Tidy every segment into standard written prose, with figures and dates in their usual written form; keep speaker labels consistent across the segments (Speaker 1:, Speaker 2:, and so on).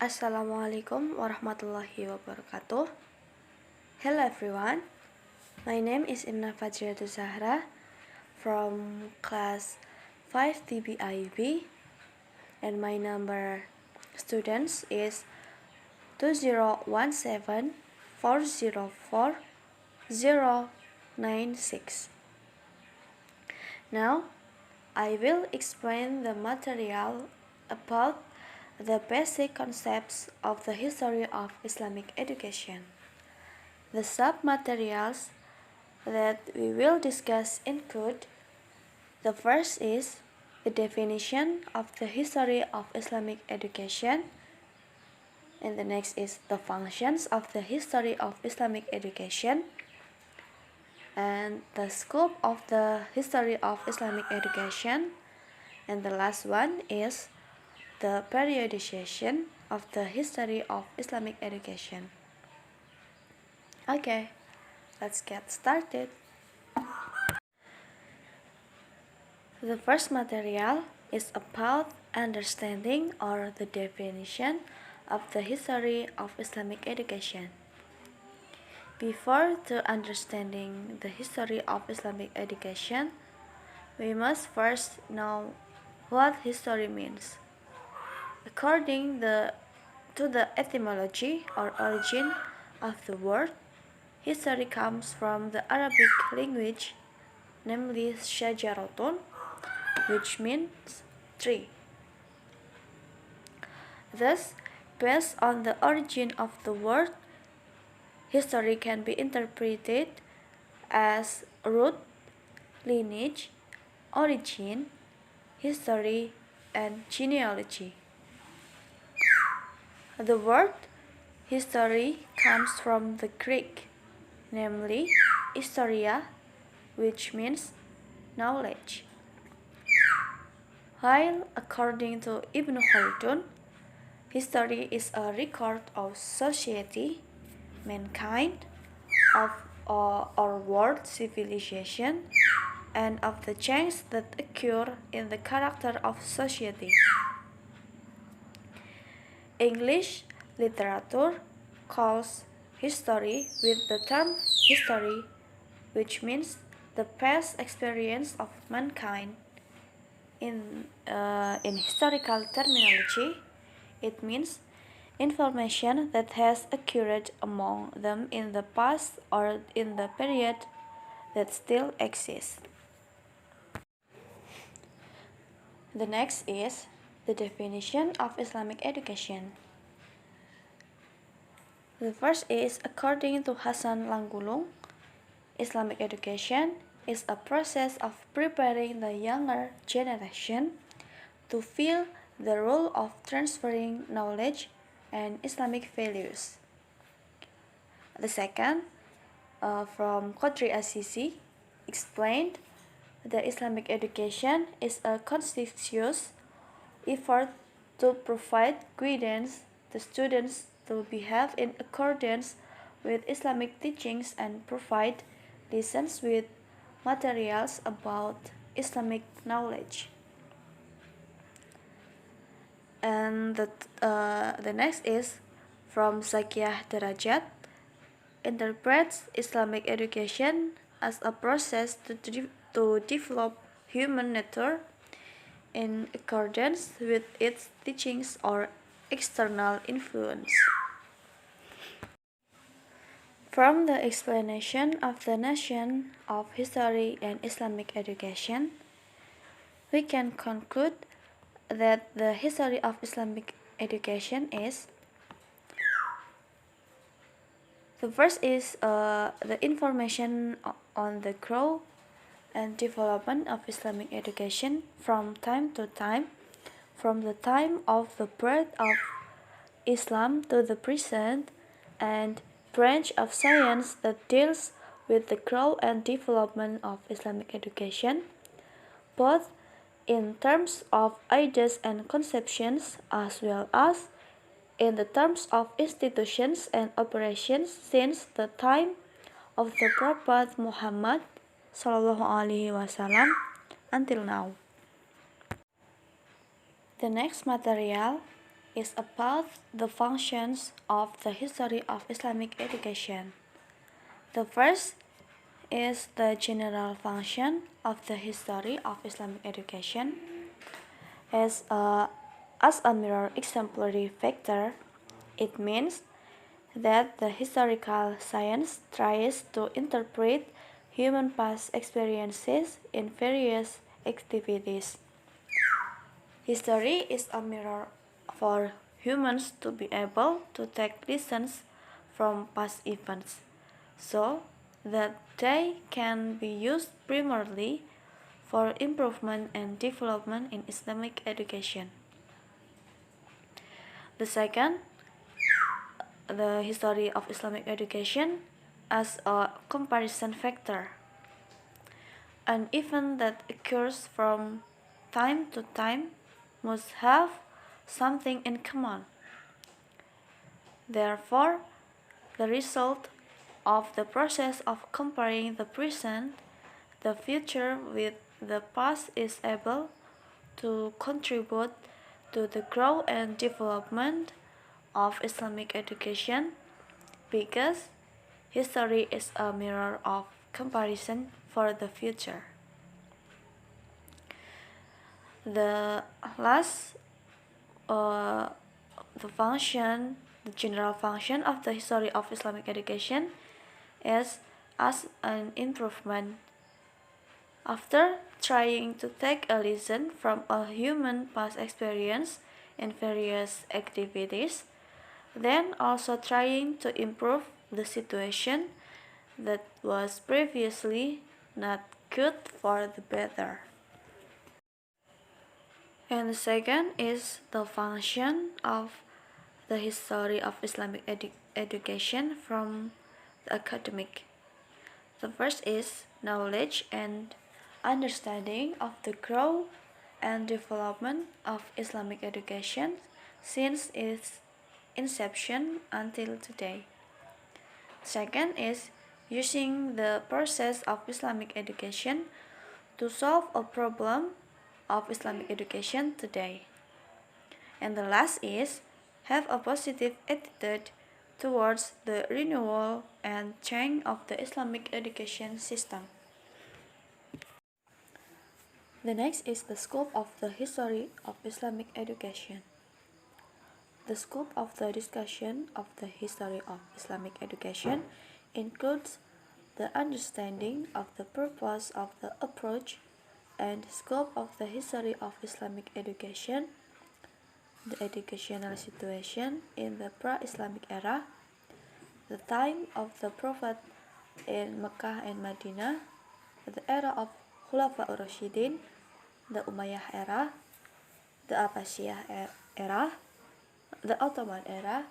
Speaker 1: Assalamualaikum warahmatullahi wabarakatuh. Hello everyone, my name is Inna Fajriatul Zahra from class 5 TBIB and my number students is 2017404096. Now, I will explain the material about the basic concepts of the history of Islamic education. The sub-materials that we will discuss include: the first is the definition of the history of Islamic education, and the next is the functions of the history of Islamic education, and the scope of the history of Islamic education, and the last one is the periodization of the history of Islamic education. Okay, let's get started. The first material is about understanding or the definition of the history of Islamic education. Before to understanding the history of Islamic education, we must first know what history means. According to the etymology or origin of the word, history comes from the Arabic language, namely shajaratun, which means tree. Thus, based on the origin of the word, history can be interpreted as root, lineage, origin, history, and genealogy. The word history comes from the Greek, namely historia, which means knowledge. While according to Ibn Khaldun, history is a record of society, mankind, of our world civilization, and of the changes that occur in the character of society. English literature calls history with the term history, which means the past experience of mankind. In historical terminology, it means information that has occurred among them in the past or in the period that still exists. The next is the definition of Islamic education. The first is, according to Hasan Langgulung, Islamic education is a process of preparing the younger generation to fill the role of transferring knowledge and Islamic values. The second, from Qadri Assisi, explained that Islamic education is a conscientious effort to provide guidance to students to behave in accordance with Islamic teachings and provide lessons with materials about Islamic knowledge. And the next is from Zakiyah Derajat, interprets Islamic education as a process to develop human nature in accordance with its teachings or external influence. From the explanation of the notion of history and Islamic education, we can conclude that the history of Islamic education is: the first is the information on the growth and development of Islamic education from time to time, from the time of the birth of Islam to the present, and branch of science that deals with the growth and development of Islamic education, both in terms of ideas and conceptions as well as in the terms of institutions and operations since the time of the Prophet Muhammad SAW until now. The next material is about the functions of the history of Islamic education. The first is the general function of the history of Islamic education. As a mirror exemplary factor, it means that the historical science tries to interpret human past experiences in various activities. History is a mirror for humans to be able to take lessons from past events so that they can be used primarily for improvement and development in Islamic education. The second, the history of Islamic education as a comparison factor. An event that occurs from time to time must have something in common. Therefore, the result of the process of comparing the present, the future with the past is able to contribute to the growth and development of Islamic education because history is a mirror of comparison for the future. The last, the general function of the history of Islamic education is as an improvement. After trying to take a lesson from a human past experience in various activities, then also trying to improve the situation that was previously not good for the better. And the second is the function of the history of Islamic education from the academic. The first is knowledge and understanding of the growth and development of Islamic education since its inception until today. Second is using the process of Islamic education to solve a problem of Islamic education today. And the last is have a positive attitude towards the renewal and change of the Islamic education system. The next is the scope of the history of Islamic education. The scope of the discussion of the history of Islamic education includes the understanding of the purpose of the approach and scope of the history of Islamic education, the educational situation in the pre-Islamic era, the time of the Prophet in Mecca and Medina, the era of Khulafa Rashidin, the Umayyad era, the Abbasiyah era, the Ottoman era,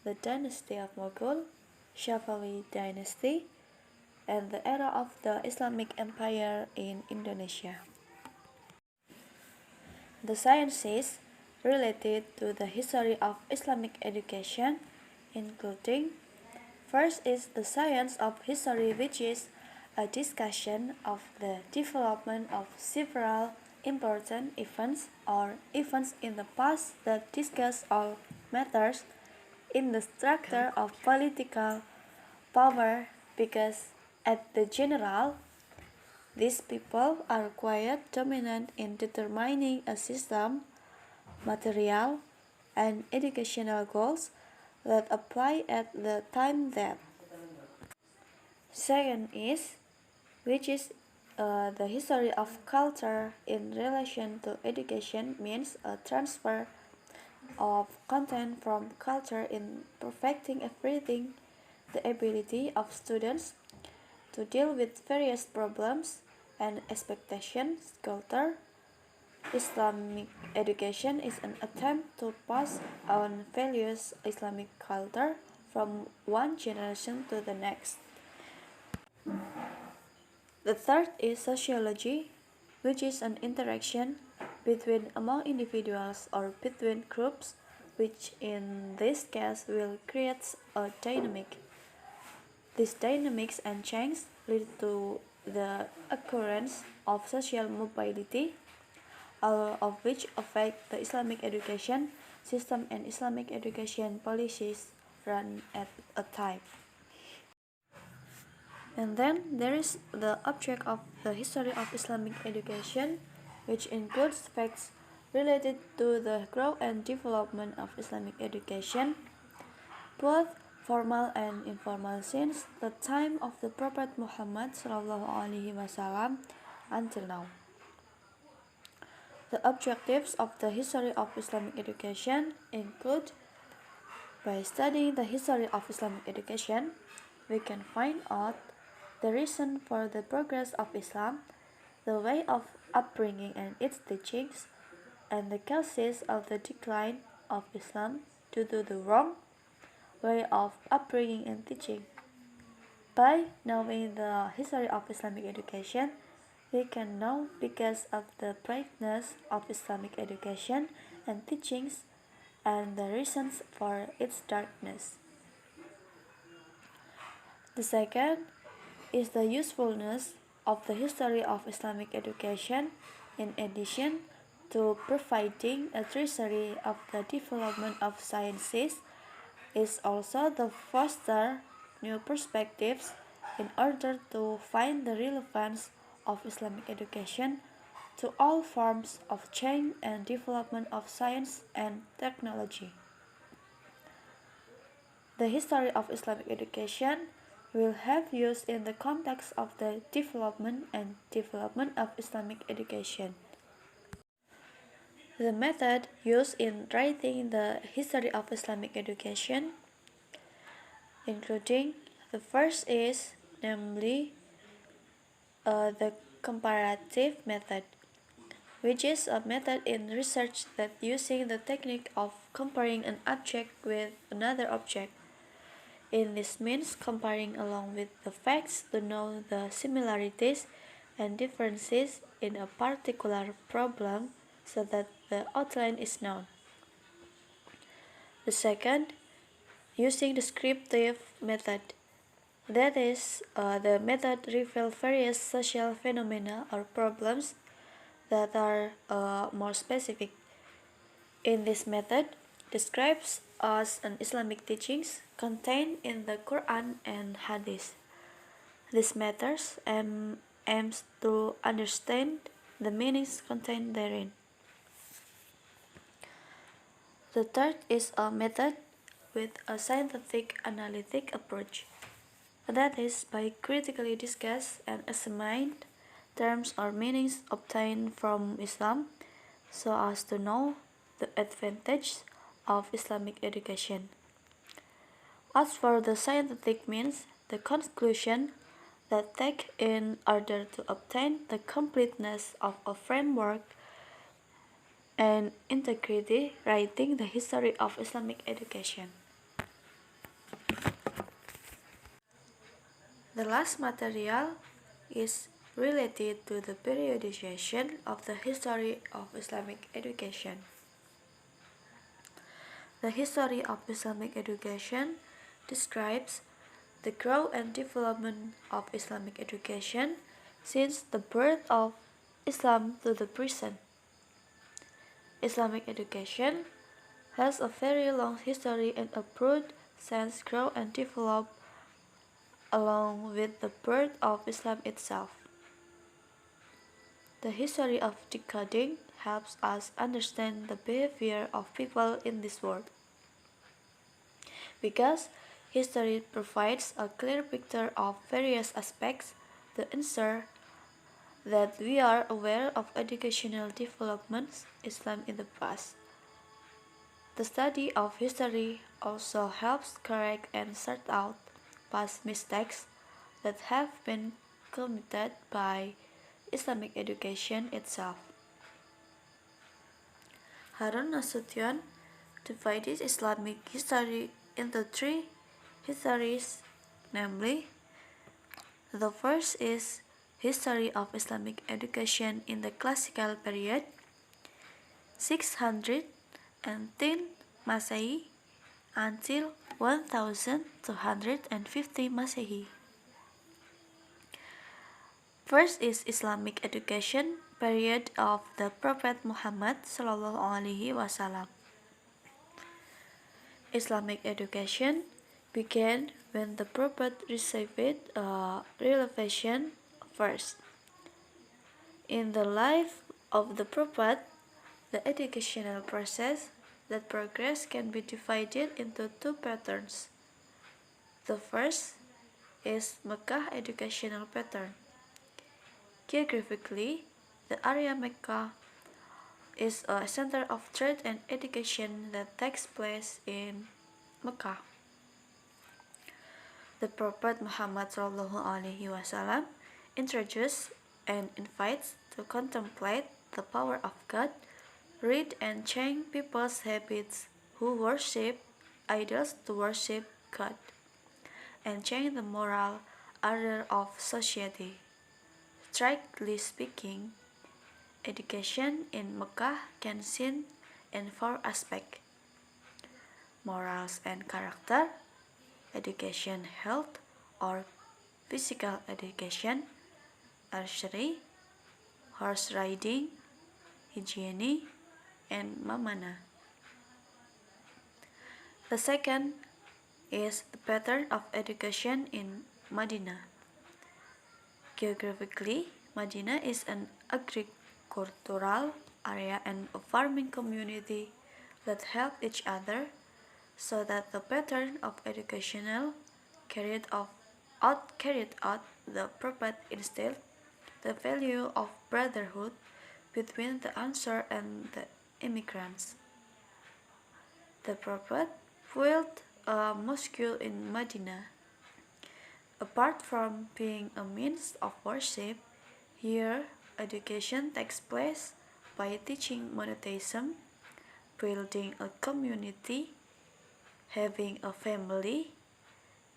Speaker 1: the dynasty of Mughal, Safavid dynasty, and the era of the Islamic Empire in Indonesia. The sciences related to the history of Islamic education, including first is the science of history, which is a discussion of the development of several important events or events in the past that discuss all matters in the structure of political power because at the general, these people are quite dominant in determining a system, material, and educational goals that apply at the time that. Second is, which is the history of culture in relation to education means a transfer of content from culture in perfecting everything, the ability of students to deal with various problems and expectations. Culture Islamic education is an attempt to pass on values Islamic culture from one generation to the next. The third is sociology, which is an interaction between among individuals or between groups, which in this case will create a dynamic. These dynamics and change lead to the occurrence of social mobility, all of which affect the Islamic education system and Islamic education policies run at a time. And then there is the object of the history of Islamic education, which includes facts related to the growth and development of Islamic education, both formal and informal, since the time of the Prophet Muhammad (SAW) until now. The objectives of the history of Islamic education include: by studying the history of Islamic education, we can find out the reason for the progress of Islam, the way of upbringing and its teachings, and the causes of the decline of Islam due to the wrong way of upbringing and teaching. By knowing the history of Islamic education, we can know because of the brightness of Islamic education and teachings and the reasons for its darkness. The second is the usefulness of the history of Islamic education in addition to providing a treasury of the development of sciences is also to foster new perspectives in order to find the relevance of Islamic education to all forms of change and development of science and technology. The history of Islamic education will have use in the context of the development of Islamic education. The method used in writing the history of Islamic education, including the first is namely the comparative method, which is a method in research that using the technique of comparing an object with another object. In this means comparing along with the facts to know the similarities and differences in a particular problem so that the outline is known. The second, using descriptive method. That is, the method reveals various social phenomena or problems that are more specific. In this method, describes as an Islamic teachings contained in the Quran and Hadith. This method aims to understand the meanings contained therein. The third is a method with a scientific analytic approach. That is, by critically discuss and examine terms or meanings obtained from Islam so as to know the advantages of Islamic education. As for the scientific means, the conclusion that take in order to obtain the completeness of a framework and integrity writing the history of Islamic education. The last material is related to the periodization of the history of Islamic education. The history of Islamic education describes the growth and development of Islamic education since the birth of Islam to the present. Islamic education has a very long history and a broad sense grow and develop along with the birth of Islam itself. The history of decoding helps us understand the behavior of people in this world, because history provides a clear picture of various aspects to ensure that we are aware of educational developments Islam in the past. The study of history also helps correct and sort out past mistakes that have been committed by Islamic education itself. Harun Nasution divided Islamic history into three histories, namely, the first is history of Islamic education in the classical period, 610 Masehi until 1250 Masehi. First is Islamic education period of the Prophet Muhammad (SAW). Islamic education began when the Prophet received revelation first. In the life of the Prophet, the educational process that progress can be divided into two patterns. The first is Mecca educational pattern. Geographically, the area Mecca is a center of trade and education that takes place in Mecca. The Prophet Muhammad SAW introduces and invites to contemplate the power of God, read and change people's habits who worship idols to worship God, and change the moral order of society. Strictly speaking, education in Mecca can seen in four aspects: morals and character, education, health or physical education, archery, horse riding, hygiene, and mamana. The second is the pattern of education in Medina. Geographically, Medina is an agricultural area and a farming community that help each other, so that the pattern of educational carried out the Prophet instilled the value of brotherhood between the Ansar and the immigrants. The Prophet built a mosque in Medina. Apart from being a means of worship, here education takes place by teaching monotheism, building a community, having a family,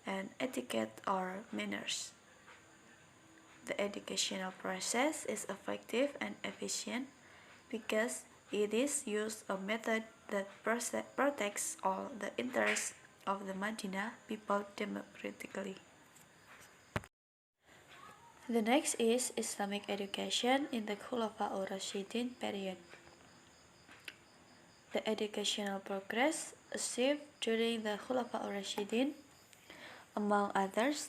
Speaker 1: and etiquette or manners. The educational process is effective and efficient because it is used a method that protects all the interests of the Medina people democratically. The next is Islamic education in the Khulafa Rashidin period. The educational progress achieved during the Khulafa Rashidin, among others,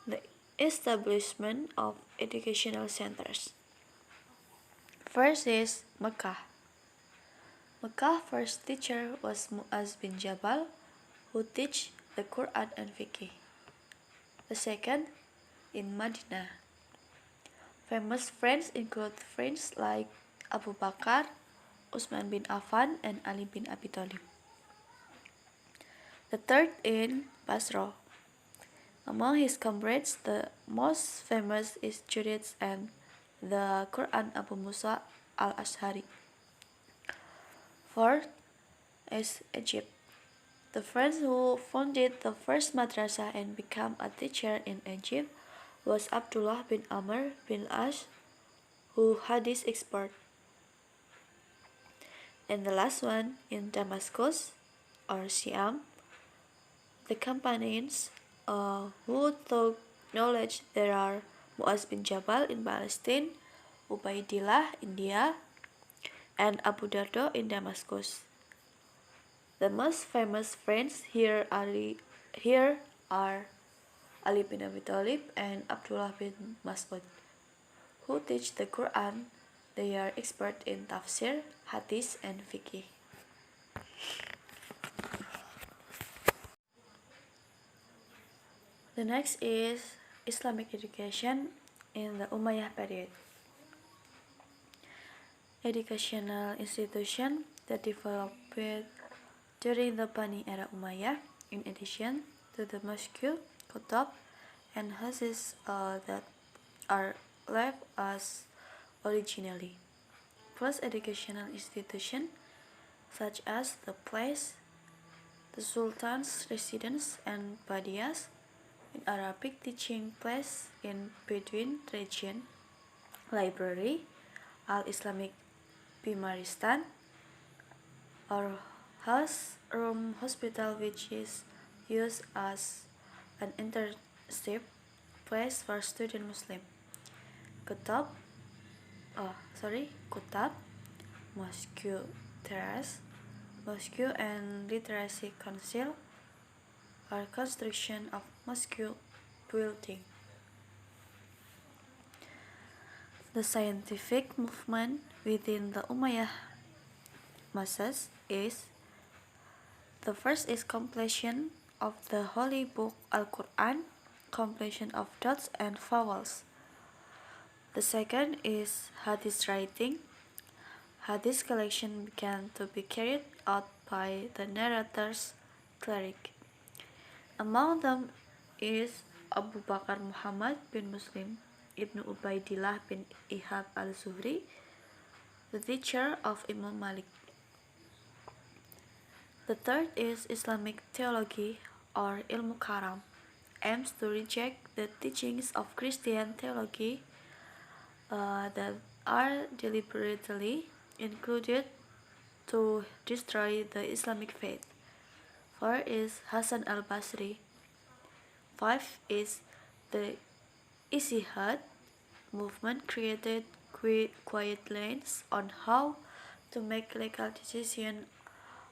Speaker 1: the establishment of educational centers. First is Mecca. Mecca's first teacher was Mu'az bin Jabal, who teach the Quran and Fiqh. The second, in Medina. Famous friends include friends like Abu Bakar, Utsman bin Affan, and Ali bin Abi Thalib. The third in Basra. Among his comrades, the most famous is Judith and the Quran Abu Musa al-Ash'ari. Fourth is Egypt. The friend who founded the first madrasa and became a teacher in Egypt was Abdullah bin Amr bin Ash, who hadith expert. And the last one in Damascus or Siam, the companions who took knowledge there are Mu'az bin Jabal in Palestine, Ubaidillah India, and Abu Darda in Damascus. The most famous friends here are Ali bin Abi Thalib and Abdullah bin Mas'ud, who teach the Quran. They are expert in tafsir, hadith, and fiqh. The next is Islamic education in the Umayyad period. Educational institution that developed during the Bani era Umayyad, in addition to the mosque, kutab, and houses that are left as originally, plus educational institutions such as the place, the Sultan's residence, and Badias, in Arabic teaching place in Bedouin region, library, Al-Islamic Bimaristan, or room hospital, which is used as an internship place for student Muslim. Kutab, Kutab, mosque, terrace, Mosque and Literacy Council are construction of mosque building. The scientific movement within the Umayyad Masas is: the first is completion of the holy book Al-Quran, completion of dots and vowels. The second is hadith writing. Hadith collection began to be carried out by the narrator's cleric. Among them is Abu Bakar Muhammad bin Muslim Ibn Ubaidillah bin Ihab al-Zuhri, the teacher of Imam Malik. The third is Islamic theology or Ilmu Karam, aims to reject the teachings of Christian theology that are deliberately included to destroy the Islamic faith. 4 is Hasan al-Basri. 5 is the Ijtihad movement, created quiet lanes on how to make legal decisions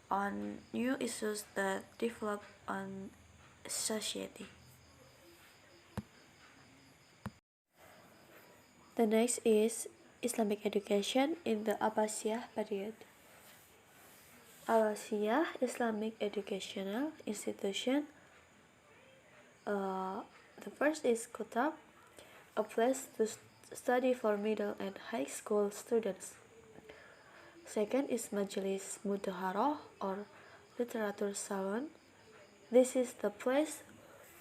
Speaker 1: on new issues that develop on society. The next is Islamic education in the Abbasiyah period. Abbasiyah Islamic educational institution. The first is Kutab, a place to study for middle and high school students. Second is Majlis Mudaharah or Literature Salon. This is the place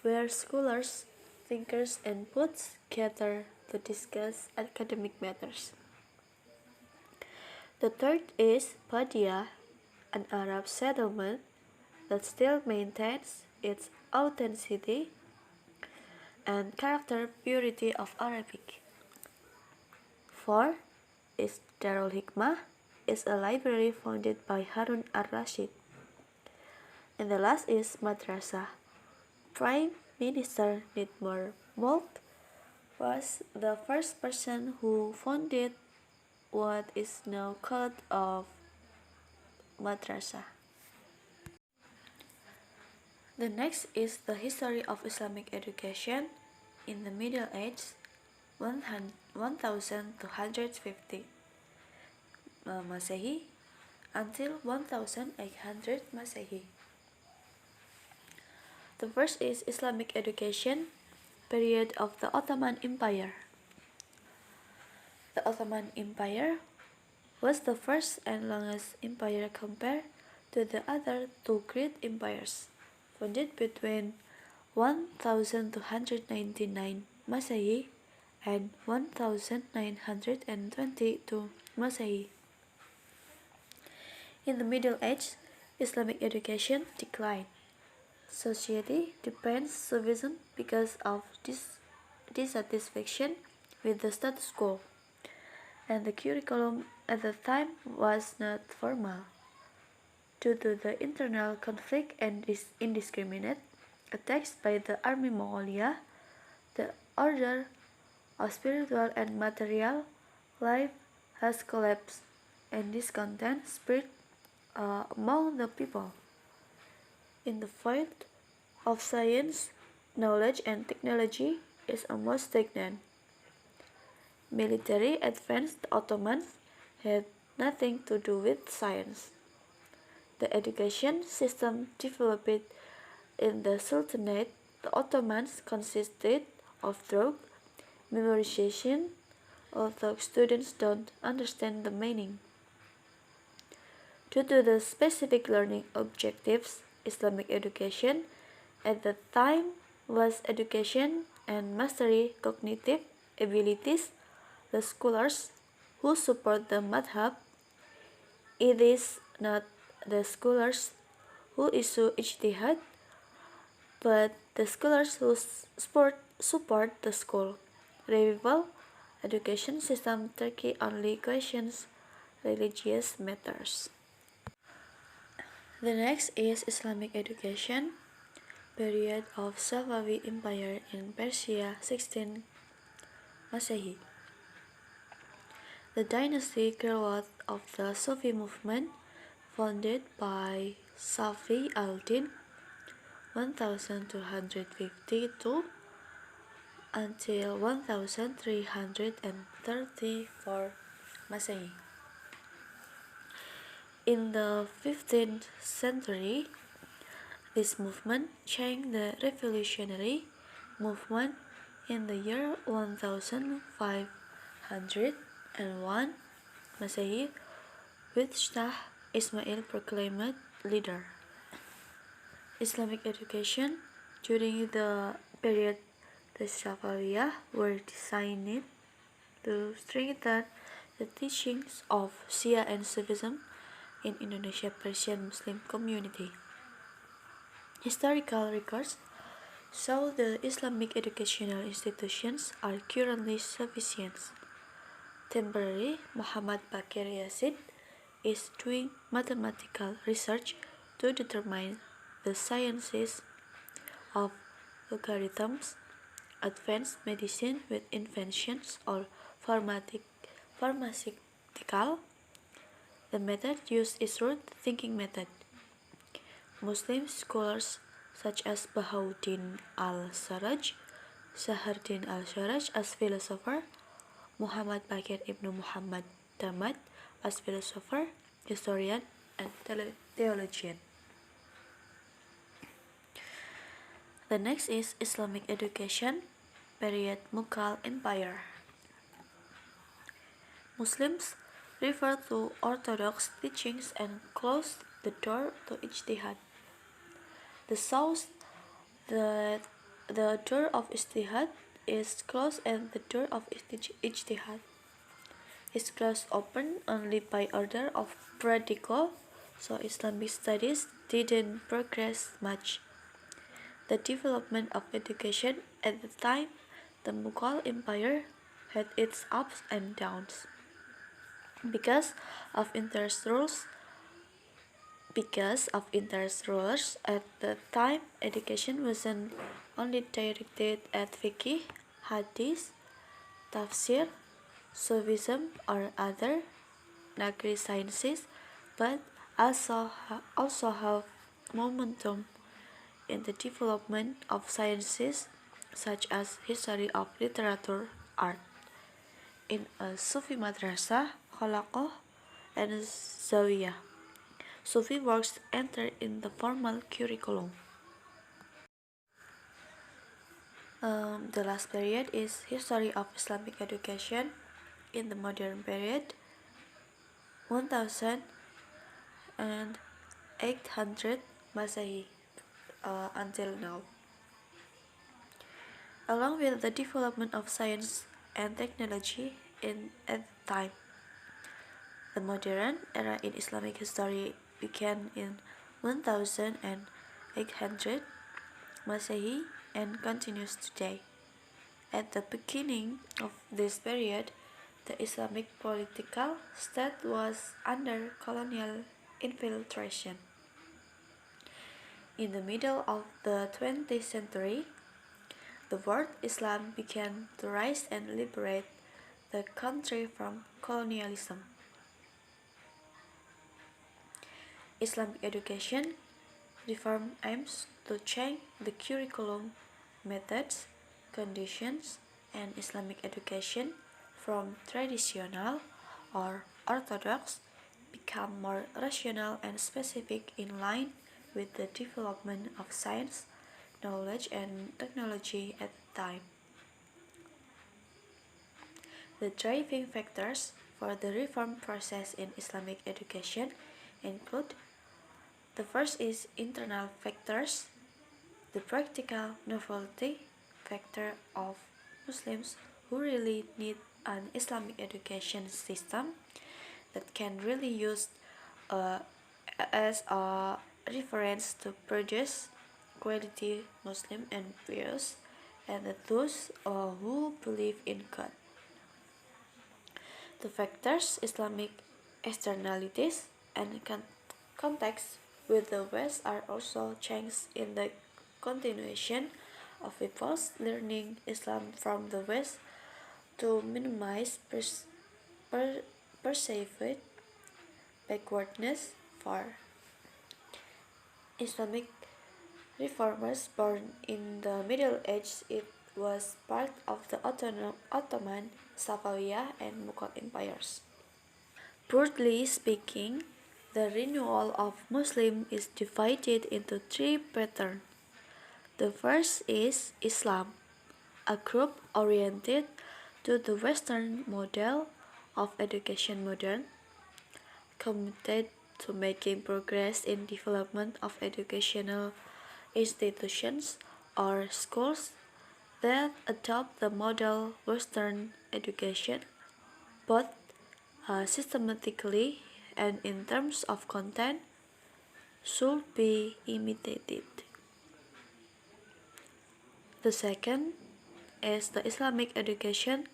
Speaker 1: where scholars, thinkers, and poets gather to discuss academic matters. The third is Badia, an Arab settlement that still maintains its authenticity and character purity of Arabic. 4 is Darul Hikmah, is a library founded by Harun al-Rashid. And the last is Madrasah. Prime Minister Nidmar Mulk was the first person who founded what is now called of madrasah. The next is the history of Islamic education in the Middle Ages, 1250 Masehi until 1800 Masehi. The first is Islamic education, period of the Ottoman Empire. The Ottoman Empire was the first and longest empire compared to the other two great empires, founded between 1299 Masehi and 1922 Masehi. In the Middle Ages, Islamic education declined. Society depends Sufism because of dissatisfaction with the status quo, and the curriculum at the time was not formal. Due to the internal conflict and indiscriminate attacks by the army Mongolia, the order of spiritual and material life has collapsed, and discontent spread among the people. In the field of science, knowledge and technology is almost stagnant. Military advance the Ottomans had nothing to do with science. The education system developed in the Sultanate the Ottomans consisted of rote memorization, although students don't understand the meaning. Due to the specific learning objectives, Islamic education at the time was education and mastery cognitive abilities. The scholars who support the madhab, it is not the scholars who issue ijtihad, but the scholars who support the school. Revival education system Turkey only questions religious matters. The next is Islamic education, period of Safavid Empire in Persia, 16 Masehi. The dynasty growth of the Sufi movement founded by Safi al-Din 1252 until 1334 Masehi. In the 15th century, this movement changed the revolutionary movement in the year 1501 Masehi, with Shah Ismail proclaimed leader. Islamic education during the period the Shafawiyah were designed to strengthen the teachings of Shia and Sufism in Indonesia Persian Muslim community. Historical records show the Islamic educational institutions are currently sufficient. Temporary Muhammad Bakir Yazid is doing mathematical research to determine the sciences of logarithms, advanced medicine with inventions, or pharmaceutical. The method used is root thinking method. Muslim scholars such as Bahauddin al-Sarraj, Shahardin al-Sharaj as philosopher, Muhammad Bakir ibn Muhammad Damad as philosopher, historian, and theologian. The next is Islamic education, period Mughal Empire. Muslims refer to orthodox teachings and close the door to ijtihad. The source that the door of ijtihad is closed and the door of ijtihad is closed open only by order of Pradiko, so Islamic studies didn't progress much. The development of education at the time the Mughal Empire had its ups and downs. Because of interest rulers at the time, education wasn't only directed at fiqh, hadith, tafsir, Sufism, or other Nagri sciences, but also have momentum in the development of sciences such as history of literature, art. In a Sufi madrasa, Khalaqah, and Zawiyah, Sufi works enter in the formal curriculum. The last period is history of Islamic education in the modern period, 1800 Masehi until now. Along with the development of science and technology at the time, the modern era in Islamic history began in 1800 Masehi and continues today. At the beginning of this period, the Islamic political state was under colonial infiltration. In the middle of the 20th century, the word Islam began to rise and liberate the country from colonialism. Islamic education reform aims to change the curriculum, methods, conditions, and Islamic education from traditional or orthodox become more rational and specific in line with the development of science, knowledge, and technology at the time. The driving factors for the reform process in Islamic education include: the first is internal factors, the practical novelty factor of Muslims who really need an Islamic education system that can really use as a reference to produce quality Muslim and pious, and those who believe in God. The factors Islamic externalities and context with the West are also changed in the continuation of people's learning Islam from the West to minimize perceived backwardness for Islamic reformers born in the Middle Ages. It was part of the Ottoman, Safaviya, and Mughal empires. Broadly speaking, the renewal of Muslim is divided into three patterns. The first is Islam, a group oriented to the Western model of education modern, committed to making progress in development of educational institutions or schools that adopt the model Western education, both systematically and in terms of content, should be imitated. The second is the Islamic education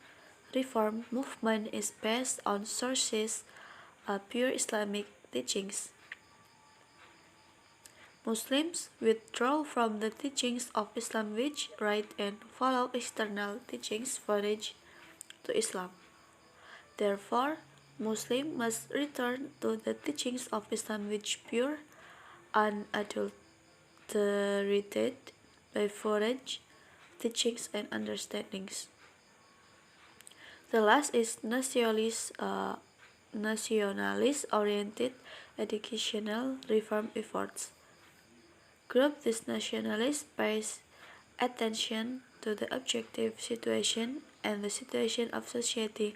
Speaker 1: reform movement is based on sources pure Islamic teachings. Muslims withdraw from the teachings of Islam which write and follow external teachings foreign to Islam. Therefore, Muslims must return to the teachings of Islam which pure, unadulterated by foreign teachings and understandings. The last is nationalist-oriented educational reform efforts. Group these nationalists pays attention to the objective situation and the situation of society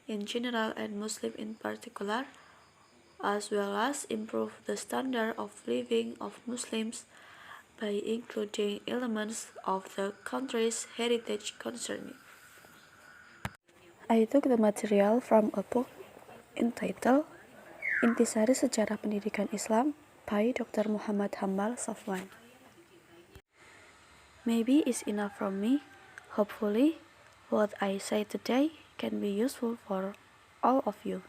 Speaker 1: in general and Muslim in particular, as well as improve the standard of living of Muslims by including elements of the country's heritage concerning. I took the material from a book entitled Intisari Sejarah Pendidikan Islam by Dr. Muhammad Hambal Safwan. Maybe it's enough from me. Hopefully, what I say today can be useful for all of you.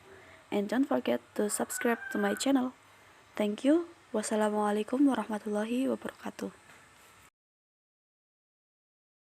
Speaker 1: And don't forget to subscribe to my channel. Thank you. Wassalamualaikum warahmatullahi wabarakatuh.